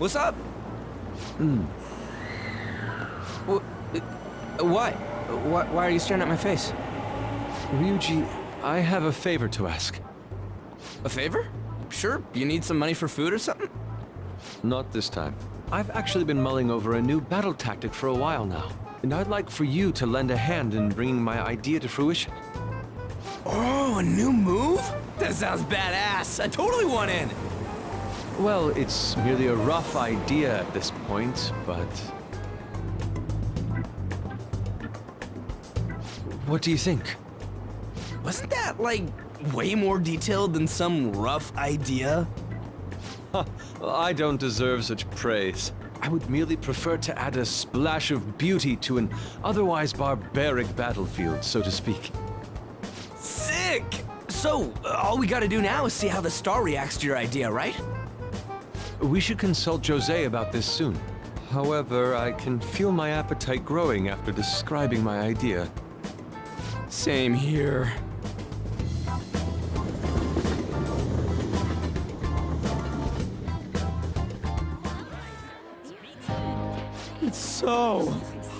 What's up? What? Why are you staring at my face? Ryuji, I have a favor to ask. A favor? Sure, you need some money for food or something? Not this time. I've actually been mulling over a new battle tactic for a while now, and I'd like for you to lend a hand in bringing my idea to fruition. Oh, a new move? That sounds badass. I totally want in. Well, it's merely a rough idea at this point, but... What do you think? Wasn't that, like, way more detailed than some rough idea? I don't deserve such praise. I would merely prefer to add a splash of beauty to an otherwise barbaric battlefield, so to speak. Sick! So, all we gotta do now is see how the star reacts to your idea, right? We should consult Jose about this soon. However, I can feel my appetite growing after describing my idea. Same here. It's so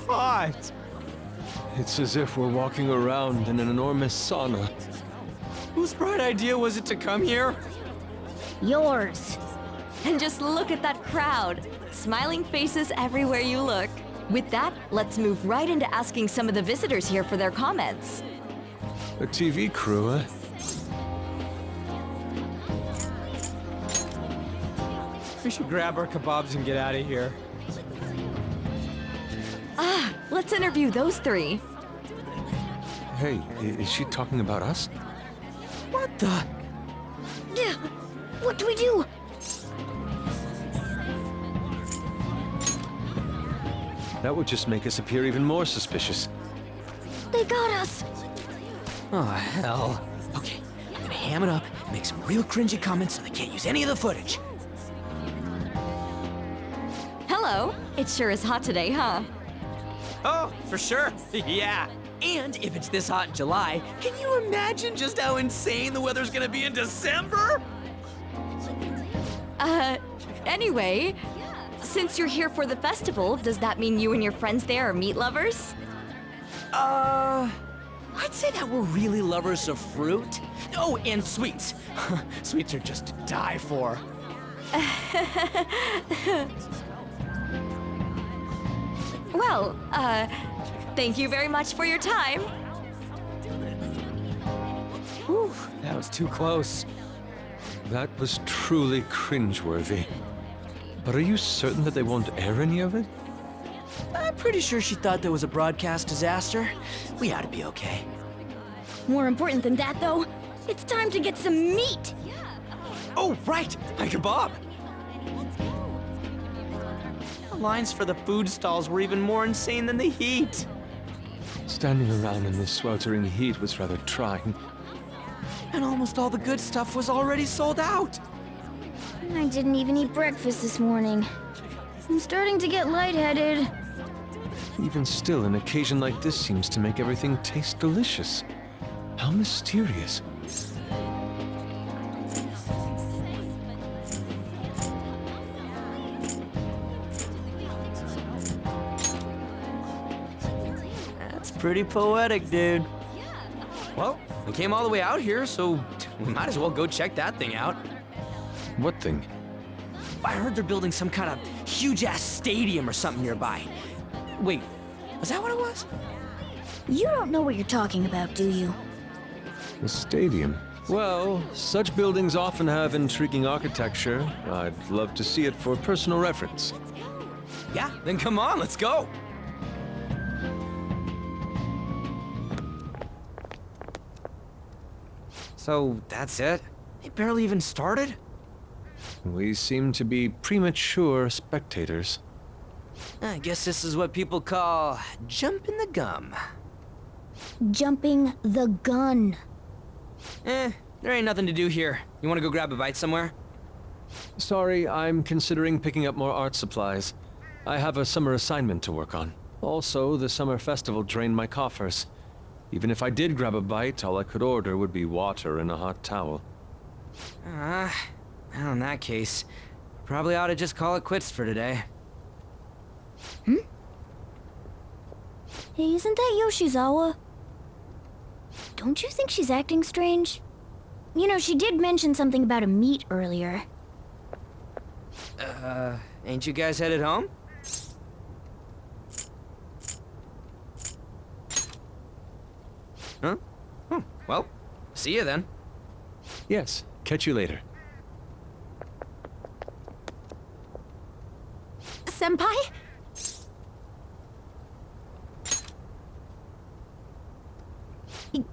hot. It's as if we're walking around in an enormous sauna. Whose bright idea was it to come here? Yours. And just look at that crowd. Smiling faces everywhere you look. With that, let's move right into asking some of the visitors here for their comments. A TV crew, eh? We should grab our kebabs and get out of here. Let's interview those three. Hey, is she talking about us? What the? What do we do? That would just make us appear even more suspicious. They got us. Oh, hell. Okay, I'm gonna ham it up and make some real cringy comments so they can't use any of the footage. Hello. It sure is hot today, huh? Oh, for sure. Yeah. And if it's this hot in July, can you imagine just how insane the weather's gonna be in December? Anyway, since you're here for the festival, does that mean you and your friends there are meat lovers? I'd say that we're really lovers of fruit. Oh, and sweets. Sweets are just to die for. Well, thank you very much for your time. Whew, that was too close. That was truly cringeworthy. But are you certain that they won't air any of it? I'm pretty sure she thought there was a broadcast disaster. We ought to be okay. More important than that, though, it's time to get some meat. Oh, right! My kebab! The lines for the food stalls were even more insane than the heat. Standing around in this sweltering heat was rather trying. And almost all the good stuff was already sold out. I didn't even eat breakfast this morning. I'm starting to get lightheaded. Even still, an occasion like this seems to make everything taste delicious. How mysterious. That's pretty poetic, dude. Well, we came all the way out here, so we might as well go check that thing out. What thing? I heard they're building some kind of huge-ass stadium or something nearby. Wait, was that what it was? You don't know what you're talking about, do you? A stadium. Well, such buildings often have intriguing architecture. I'd love to see it for personal reference. Yeah, then come on, let's go. So, that's it? It barely even started? We seem to be premature spectators. I guess this is what people call jumping the gum. Jumping the gun. There ain't nothing to do here. You wanna go grab a bite somewhere? Sorry, I'm considering picking up more art supplies. I have a summer assignment to work on. Also, the summer festival drained my coffers. Even if I did grab a bite, all I could order would be water and a hot towel. Well, in that case, Probably ought to just call it quits for today. Hey, isn't that Yoshizawa? Don't you think she's acting strange? You know, she did mention something about a meet earlier. Ain't you guys headed home? Huh? Oh, well, see you then. Yes, catch you later. Senpai?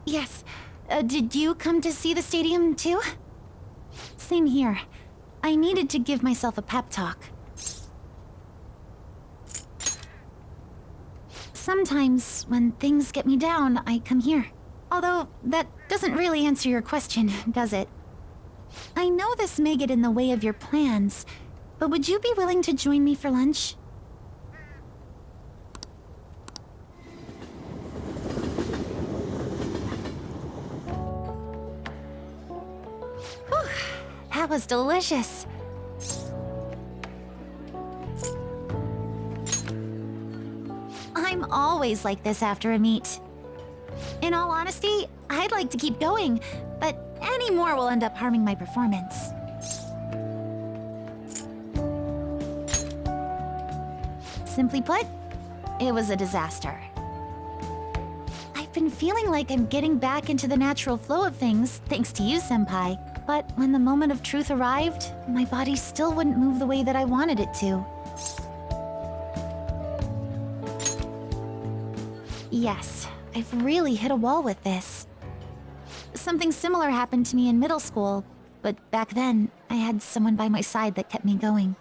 Yes. Did you come to see the stadium, too? Same here. I needed to give myself a pep talk. Sometimes, when things get me down, I come here. Although, that doesn't really answer your question, does it? I know this may get in the way of your plans, but would you be willing to join me for lunch? Whew, that was delicious. I'm always like this after a meet. In all honesty, I'd like to keep going, but any more will end up harming my performance. Simply put, it was a disaster. I've been feeling like I'm getting back into the natural flow of things, thanks to you, Senpai. But when the moment of truth arrived, my body still wouldn't move the way that I wanted it to. Yes, I've really hit a wall with this. Something similar happened to me in middle school, but back then, I had someone by my side that kept me going.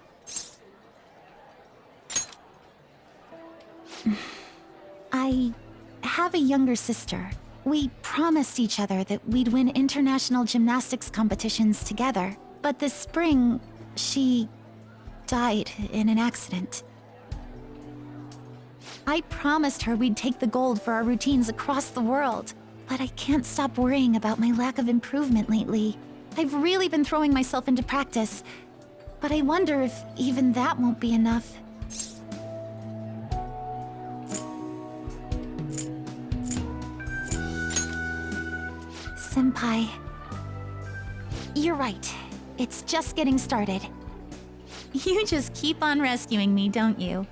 I have a younger sister. We promised each other that we'd win international gymnastics competitions together. But this spring, she died in an accident. I promised her we'd take the gold for our routines across the world. But I can't stop worrying about my lack of improvement lately. I've really been throwing myself into practice. But I wonder if even that won't be enough. Senpai. You're right. It's just getting started. You just keep on rescuing me, don't you?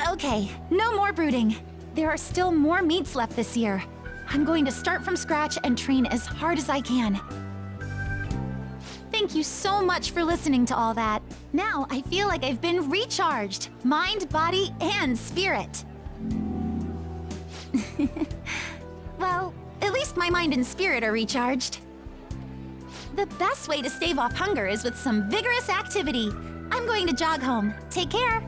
Okay, no more brooding. There are still more meets left this year. I'm going to start from scratch and train as hard as I can. Thank you so much for listening to all that. Now I feel like I've been recharged. Mind, body, and spirit. Well, at least my mind and spirit are recharged. The best way to stave off hunger is with some vigorous activity. I'm going to jog home. Take care.